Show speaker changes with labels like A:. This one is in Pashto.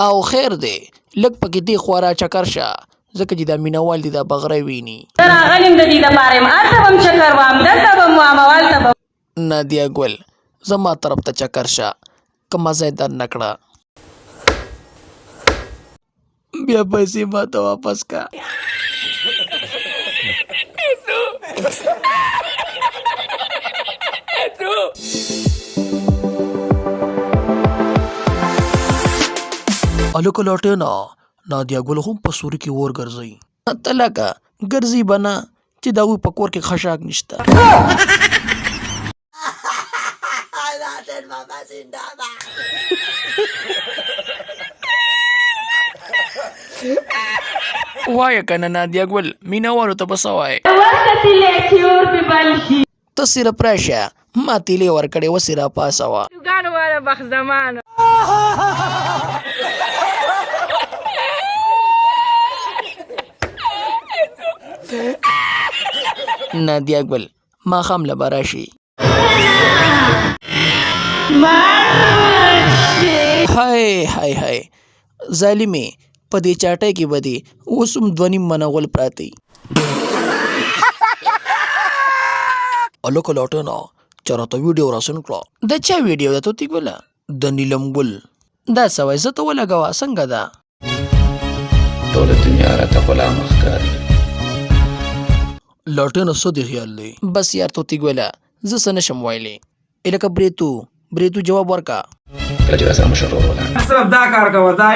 A: او خیر دی لږ پکې دې خوا را چکر شه ځکه چې دا مینهوال دي دا بغره ویني.
B: راغلم د دې دپاره یم هلته به م چکر وام دلته به م وام او هلته به
A: نادیا ګل زما طرف ته چکر شه که مزه یې در نه کړه بیا پیسې ماته واپس کا. هلکه لاټینه نادیا ګل هم په سوري کې اور ګرځوي. ته لکه ګرځي به نه چې د هغوی په کور کې خشاک نشته. وایه که نه نادیا ګل مینهوالو ته به څه وایې؟ ته صرف راشه ما تیلې ورکړې وسې راپاڅوه. نادیا ګل ماښام له به راشي. هی هی هی ظالمې په دې چاټۍ کې به دې اوس هم 2.5 منه غول پراته وي. هلکه لاټینه چا راته ویډیو راسن کړه. د چا ویډیو ده توتي ګله؟ د نیلم ګل. دا څه وایي زه ته ولګوه څنګه ده؟
C: ټوله دنیا راته غلامه ښکاري.
A: لاټینه څه دې خیال دی؟ بس یار توتي ګله زه څه نشم ویلی. لکه بریتو جواب ورکه.
C: کله چې راسره مشر ورور ولاړ
D: دا کار کوه دا